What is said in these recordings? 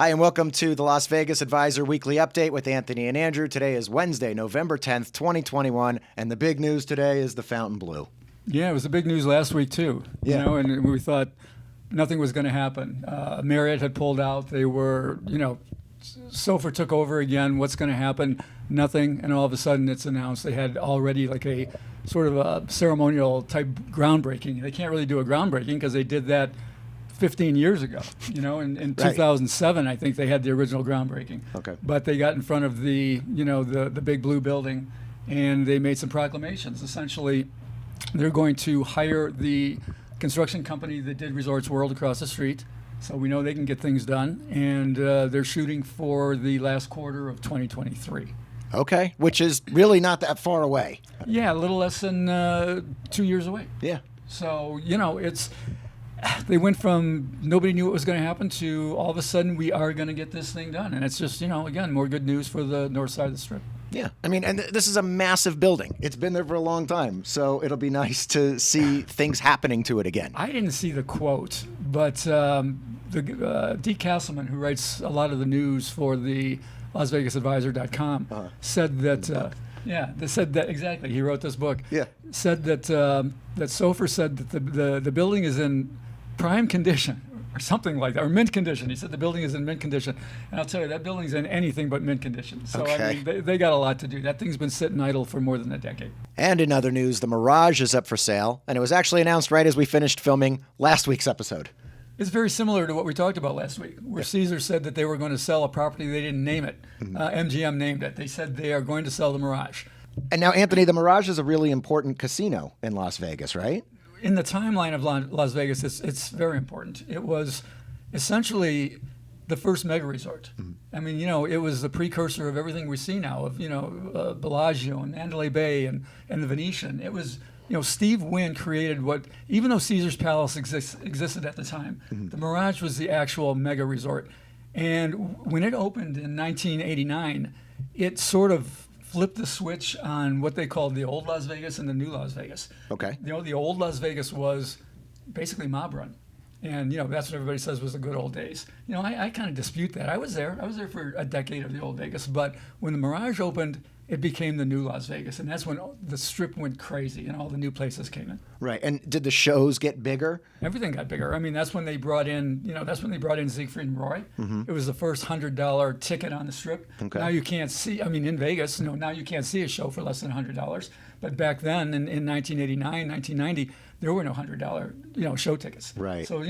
Hi, and welcome to the Las Vegas Advisor Weekly Update with Anthony and Andrew. Today is Wednesday, November 10th, 2021, and the big news today is the Fountain BLEAU. Yeah, it was the big news last week, too. Yeah. You know, and we thought nothing was going to happen. Marriott had pulled out. They were, SOFR took over again. What's going to happen? Nothing. And all of a sudden it's announced they had already like a sort of a ceremonial type groundbreaking. They can't really do a groundbreaking because they did that 15 years ago. In 2007, I think they had the original groundbreaking. Okay. But they got in front of the big blue building and they made some proclamations. Essentially, they're going to hire the construction company that did Resorts World across the street. So we know they can get things done. And they're shooting for the last quarter of 2023. Okay, which is really not that far away. Yeah, a little less than 2 years away. Yeah. So, they went from nobody knew what was going to happen to all of a sudden we are going to get this thing done. And it's just, again, more good news for the north side of the Strip. Yeah. I mean, and this is a massive building. It's been there for a long time. So it'll be nice to see things happening to it again. I didn't see the quote, but D. Castleman, who writes a lot of the news for the LasVegasAdvisor.com, said that... they said that exactly. He wrote this book. Yeah. Said that SOFR said that the building is in prime condition or something like that, or mint condition. He said the building is in mint condition. And I'll tell you, that building's in anything but mint condition. So, okay. I mean, they got a lot to do. That thing's been sitting idle for more than a decade. And in other news, the Mirage is up for sale, and it was actually announced right as we finished filming last week's episode. It's very similar to what we talked about last week, where Caesar said that they were going to sell a property. They didn't name it. MGM named it. They said they are going to sell the Mirage. And now, Anthony, the Mirage is a really important casino in Las Vegas, right? In the timeline of Las Vegas, it's very important. It was essentially the first mega resort. I mean, it was the precursor of everything we see now, of, Bellagio and Mandalay Bay and the Venetian. It was... Steve Wynn created what, even though Caesar's Palace existed at the time, the Mirage was the actual mega resort. And when it opened in 1989, it sort of flipped the switch on what they called the old Las Vegas and the new Las Vegas. Okay. The old Las Vegas was basically mob run. And, that's what everybody says was the good old days. I kind of dispute that. I was there for a decade of the old Vegas. But when the Mirage opened, it became the new Las Vegas. And that's when the Strip went crazy and all the new places came in. Right. And did the shows get bigger? Everything got bigger. I mean, that's when they brought in, Siegfried and Roy. It was the first $100 ticket on the Strip. Okay. Now you can't see, in Vegas, now you can't see a show for less than $100. But back then, in 1989, 1990, there were no $100, show tickets. Right. So,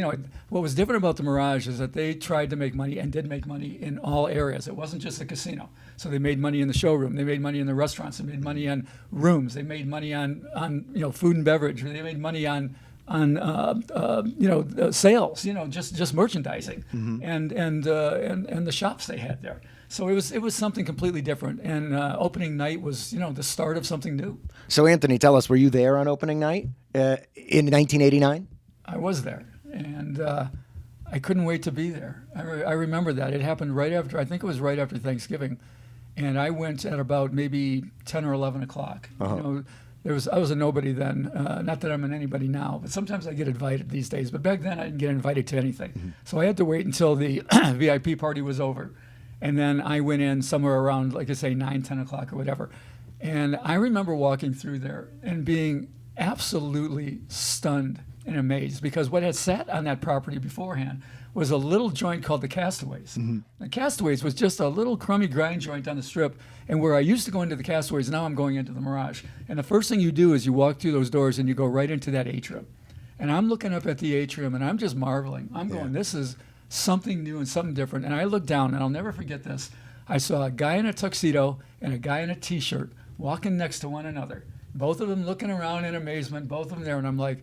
what was different about the Mirage is that they tried to make money and did make money in all areas. It wasn't just a casino. So they made money in the showroom. They made money in the restaurants. They made money on rooms. They made money on food and beverage. They made money on sales. Just merchandising and the shops they had there. So it was something completely different. And opening night was the start of something new. So Anthony, tell us, were you there on opening night in 1989? I was there, and I couldn't wait to be there. I remember that. It happened right after, I think it was right after Thanksgiving. And I went at about maybe 10 or 11 o'clock. I was a nobody then. Not that I'm an anybody now, but sometimes I get invited these days. But back then I didn't get invited to anything. So I had to wait until the VIP party was over. And then I went in somewhere around, like I say, 9, 10 o'clock or whatever. And I remember walking through there and being absolutely stunned and amazed, because what had sat on that property beforehand was a little joint called the Castaways. The Castaways was just a little crummy grind joint on the Strip, and where I used to go into the Castaways, now I'm going into the Mirage. And the first thing you do is you walk through those doors and you go right into that atrium. And I'm looking up at the atrium and I'm just marveling. I'm going, this is something new and something different. And I looked down, and I'll never forget this. I saw a guy in a tuxedo and a guy in a T-shirt walking next to one another. Both of them looking around in amazement, both of them there, and I'm like,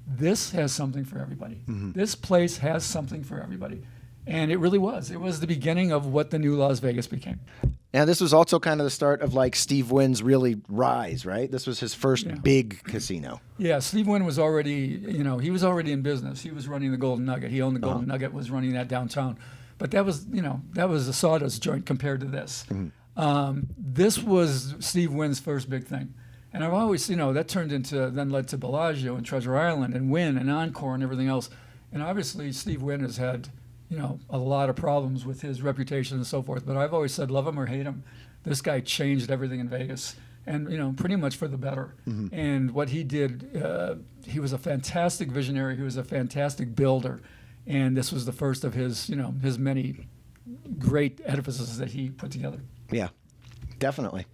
this has something for everybody. This place has something for everybody. And it really was. It was the beginning of what the new Las Vegas became. Now, this was also kind of the start of like Steve Wynn's really rise, right? This was his first big casino. Yeah, Steve Wynn was already, he was already in business. He was running the Golden Nugget. He owned the Golden Nugget, was running that downtown. But that was a sawdust joint compared to this. This was Steve Wynn's first big thing. And I've always, that then led to Bellagio and Treasure Island and Wynn and Encore and everything else. And obviously Steve Wynn has had a lot of problems with his reputation and so forth. But I've always said, love him or hate him, this guy changed everything in Vegas, and pretty much for the better. And what he did, he was a fantastic visionary. He was a fantastic builder, and this was the first of his many great edifices that he put together. Yeah, definitely.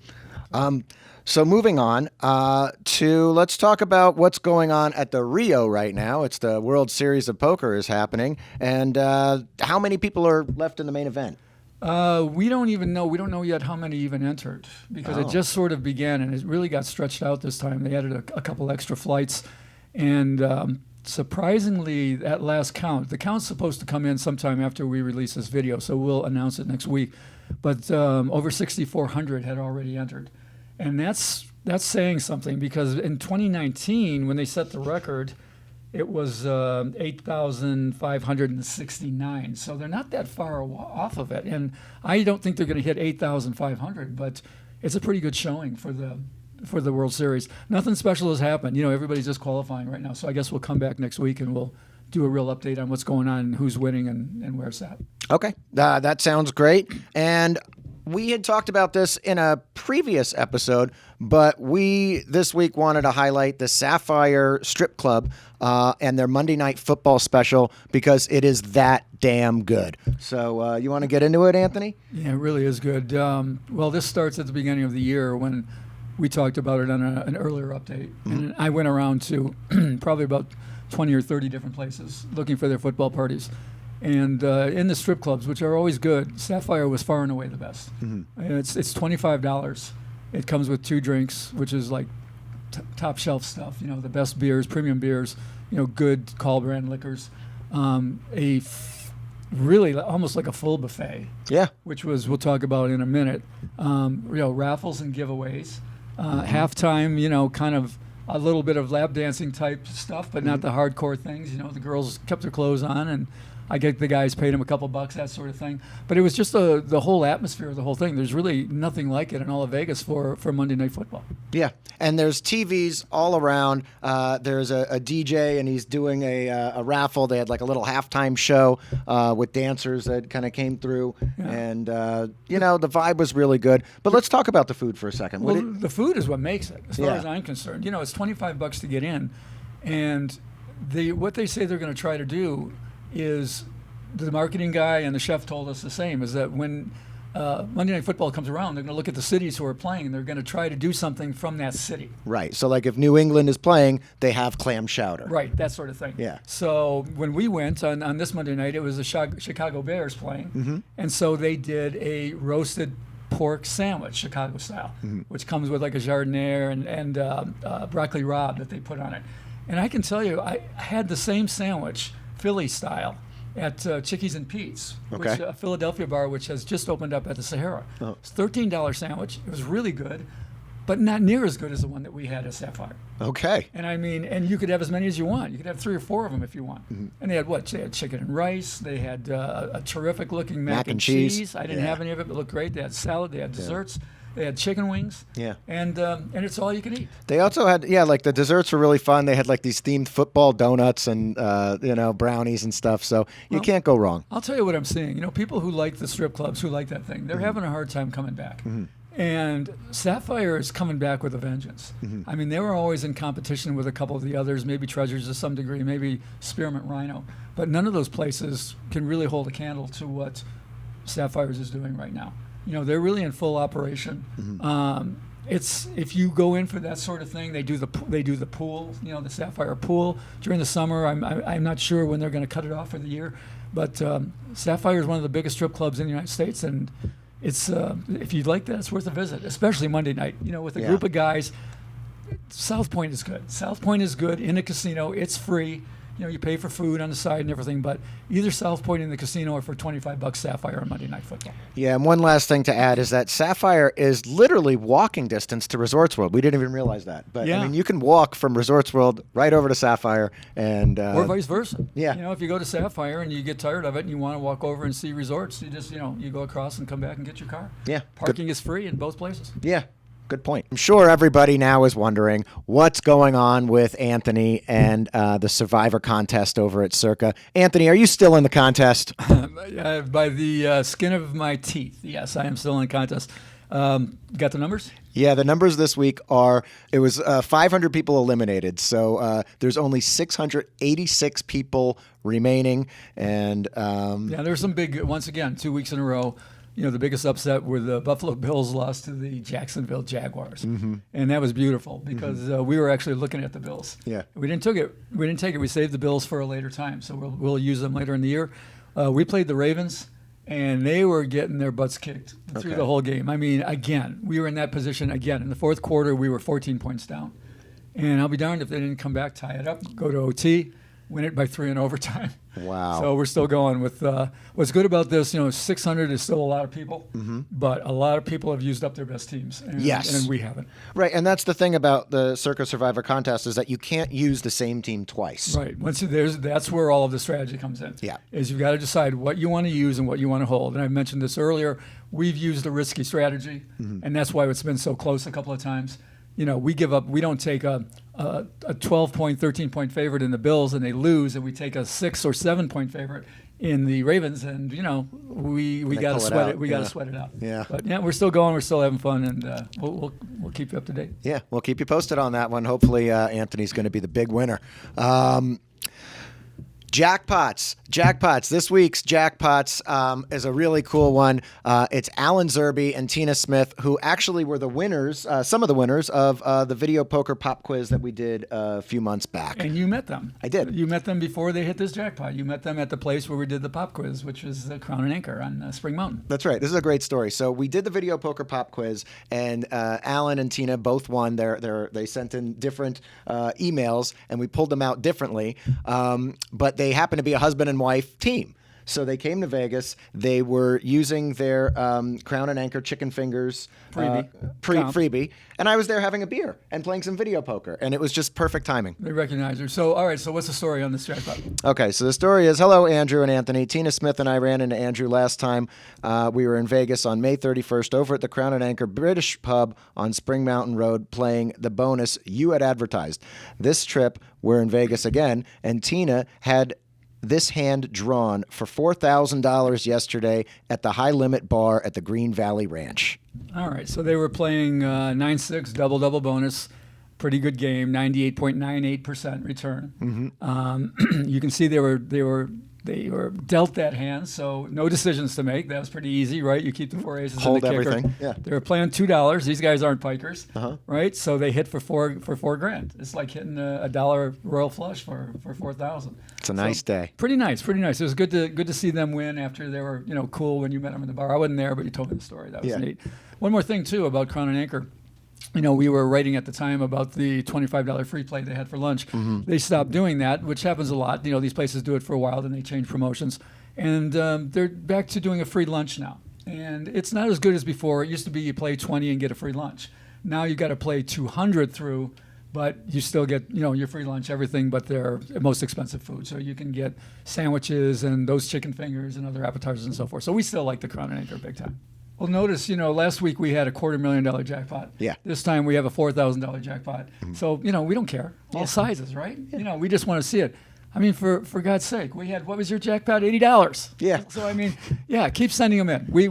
So moving on let's talk about what's going on at the Rio right now. It's the World Series of Poker is happening, and how many people are left in the main event? We don't even know. We don't know yet how many even entered because it just sort of began, and it really got stretched out this time. They added a couple extra flights, and surprisingly, at last count, the count's supposed to come in sometime after we release this video, so we'll announce it next week. But over 6,400 had already entered, and that's saying something because in 2019, when they set the record, it was 8,569. So they're not that far off of it. And I don't think they're going to hit 8,500, but it's a pretty good showing for the World Series. Nothing special has happened. Everybody's just qualifying right now. So I guess we'll come back next week and we'll do a real update on what's going on, who's winning, and where it's at. Okay. That sounds great. And we had talked about this in a previous episode, but we this week wanted to highlight the Sapphire Strip Club and their Monday Night Football special because it is that damn good. So you want to get into it, Anthony? Yeah, it really is good. Well, this starts at the beginning of the year when we talked about it on an earlier update. And I went around to probably about 20 or 30 different places looking for their football parties. And in the strip clubs, which are always good, Sapphire was far and away the best. And it's $25. It comes with 2 drinks, which is like top shelf stuff. The best beers, premium beers. Good call brand liquors. Really almost like a full buffet. Yeah. Which we'll talk about in a minute. Raffles and giveaways. Halftime. Kind of a little bit of lap dancing type stuff, but not the hardcore things. The girls kept their clothes on and I get the guys paid them a couple bucks, that sort of thing. But it was just the whole atmosphere of the whole thing. There's really nothing like it in all of Vegas for Monday Night Football. Yeah, and there's TVs all around. There's a DJ, and he's doing a raffle. They had like a little halftime show with dancers that kind of came through. Yeah. And, the vibe was really good. But let's talk about the food for a second. Well, the food is what makes it, as far as I'm concerned. It's $25 to get in. And what they say they're going to try to do is the marketing guy and the chef told us the same, is that when Monday Night Football comes around, they're going to look at the cities who are playing and they're going to try to do something from that city. Right. So like if New England is playing, they have clam chowder. Right. That sort of thing. Yeah. So when we went on this Monday night, it was the Chicago Bears playing. And so they did a roasted pork sandwich, Chicago style, which comes with like a jardiniere and broccoli rabe that they put on it. And I can tell you, I had the same sandwich, Philly style, at Chickies and Pete's, which a Philadelphia bar, which has just opened up at the Sahara. It's a $13 sandwich. It was really good, but not near as good as the one that we had at Sapphire. Okay. And and you could have as many as you want. You could have 3 or 4 of them if you want. And they had what? They had chicken and rice. They had a terrific looking mac and cheese. I didn't have any of it, but it looked great. They had salad. They had desserts. They had chicken wings. Yeah. And it's all you can eat. They also had, like the desserts were really fun. They had like these themed football donuts and, brownies and stuff. So you can't go wrong. I'll tell you what I'm seeing. People who like the strip clubs, who like that thing, they're having a hard time coming back. And Sapphire is coming back with a vengeance. I mean, they were always in competition with a couple of the others, maybe Treasures to some degree, maybe Spearmint Rhino. But none of those places can really hold a candle to what Sapphire's is doing right now. They're really in full operation. It's if you go in for that sort of thing, they do the pool, the Sapphire pool during the summer. I'm not sure when they're going to cut it off for the year, but Sapphire is one of the biggest strip clubs in the United States, and it's if you'd like that, it's worth a visit, especially Monday night. With a group of guys. South Point is good. South Point is good in a casino. It's free. You pay for food on the side and everything, but either South Point in the casino or for $25 Sapphire on Monday Night Football. Yeah, and one last thing to add is that Sapphire is literally walking distance to Resorts World. We didn't even realize that. But, you can walk from Resorts World right over to Sapphire. And or vice versa. Yeah. If you go to Sapphire and you get tired of it and you want to walk over and see Resorts, you just, you go across and come back and get your car. Yeah. Parking is free in both places. Yeah. good point. I'm sure everybody now is wondering what's going on with Anthony and the Survivor contest over at CIRCA. Anthony, are you still in the contest? By the skin of my teeth, yes, I am still in the contest. Got the numbers? Yeah, the numbers this week are, it was 500 people eliminated, so there's only 686 people remaining, and... yeah, there's some big, once again, 2 weeks in a row, the biggest upset were the Buffalo Bills lost to the Jacksonville Jaguars, and that was beautiful because we were actually looking at the Bills. Yeah, we didn't take it. We saved the Bills for a later time, so we'll use them later in the year. We played the Ravens. And they were getting their butts kicked through the whole game. I mean, again, we were in that position again. In the fourth quarter, we were 14 points down. And I'll be darned if they didn't come back, tie it up, go to OT, win it by 3 in overtime. Wow. So we're still going with what's good about this, 600 is still a lot of people, but a lot of people have used up their best teams. And, yes. And we haven't. Right, and that's the thing about the CIRCA Survivor contest is that you can't use the same team twice. Right. That's where all of the strategy comes in. Yeah. Is you've got to decide what you want to use and what you want to hold. And I mentioned this earlier. We've used a risky strategy, and that's why it's been so close a couple of times. We give up. We don't take a 12-point, 13-point favorite in the Bills and they lose, and we take a 6 or 7-point favorite in the Ravens, and we got to sweat it. We got to sweat it out. Yeah. But yeah, we're still going. We're still having fun, and we'll keep you up to date. Yeah, we'll keep you posted on that one. Hopefully, Anthony's going to be the big winner. Jackpots. This week's Jackpots is a really cool one. It's Alan Zerby and Tina Smith, who actually were the winners, some of the winners of the video poker pop quiz that we did a few months back. And you met them. I did. You met them before they hit this jackpot. You met them at the place where we did the pop quiz, which was the Crown and Anchor on Spring Mountain. That's right. This is a great story. So we did the video poker pop quiz, and Alan and Tina both won. They sent in different emails, and we pulled them out differently. But they happen to be a husband and wife team. So they came to Vegas. They were using their Crown and Anchor chicken fingers freebie. And I was there having a beer and playing some video poker. And it was just perfect timing. They recognize her. So, all right. So what's the story on this jackpot? Okay. So the story is, hello, Andrew and Anthony. Tina Smith and I ran into Andrew last time. We were in Vegas on May 31st over at the Crown and Anchor British Pub on Spring Mountain Road playing the bonus you had advertised. This trip, we're in Vegas again. And Tina had this hand drawn for $4,000 yesterday at the High Limit Bar at the Green Valley Ranch. All right, so they were playing 9-6 double bonus, pretty good game, 98.98% return. You can see they were dealt that hand, so no decisions to make. That was pretty easy, right? You keep the 4 aces Hold and the kicker. everything. Yeah. They were playing $2. These guys aren't pikers, right? So they hit for $4,000. It's like hitting a dollar royal flush for $4,000. It's a nice day. Pretty nice. It was good to see them win after they were cool when you met them in the bar. I wasn't there, but you told me the story. That was neat. One more thing too about Crown and Anchor. We were writing at the time about the $25 free play they had for lunch. They stopped doing that, which happens a lot. These places do it for a while, then they change promotions. And they're back to doing a free lunch now. And it's not as good as before. It used to be you play 20 and get a free lunch. Now you got to play 200 through, but you still get, your free lunch, everything but their most expensive food. So you can get sandwiches and those chicken fingers and other appetizers and so forth. So we still like the Crown and Anchor big time. Well, notice, last week we had a $250,000 jackpot. Yeah. This time we have a $4,000 jackpot. So, we don't care. All sizes, right? Yeah. We just want to see it. I mean, for God's sake, we had, what was your jackpot? $80. Yeah. So, I mean, keep sending them in. We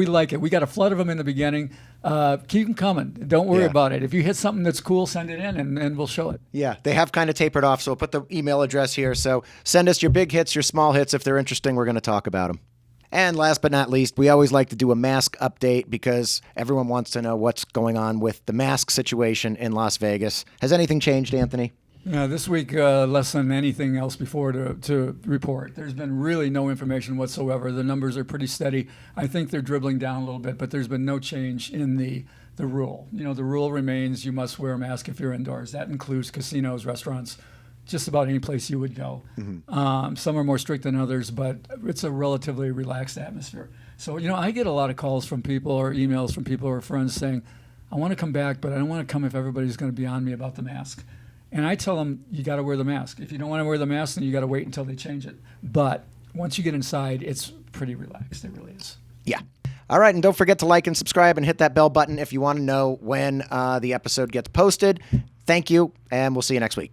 like it. We got a flood of them in the beginning. Keep them coming. Don't worry about it. If you hit something that's cool, send it in and we'll show it. Yeah, they have kind of tapered off, so we'll put the email address here. So send us your big hits, your small hits. If they're interesting, we're going to talk about them. And last but not least, we always like to do a mask update because everyone wants to know what's going on with the mask situation in Las Vegas. Has anything changed, Anthony? Yeah, this week, less than anything else before to report. There's been really no information whatsoever. The numbers are pretty steady. I think they're dribbling down a little bit, but there's been no change in the rule. The rule remains you must wear a mask if you're indoors. That includes casinos, restaurants, just about any place you would go. Some are more strict than others, but it's a relatively relaxed atmosphere. So, I get a lot of calls from people or emails from people or friends saying, I want to come back, but I don't want to come if everybody's going to be on me about the mask. And I tell them, you got to wear the mask. If you don't want to wear the mask, then you got to wait until they change it. But once you get inside, it's pretty relaxed. It really is. Yeah. All right, and don't forget to like and subscribe and hit that bell button if you want to know when the episode gets posted. Thank you, and we'll see you next week.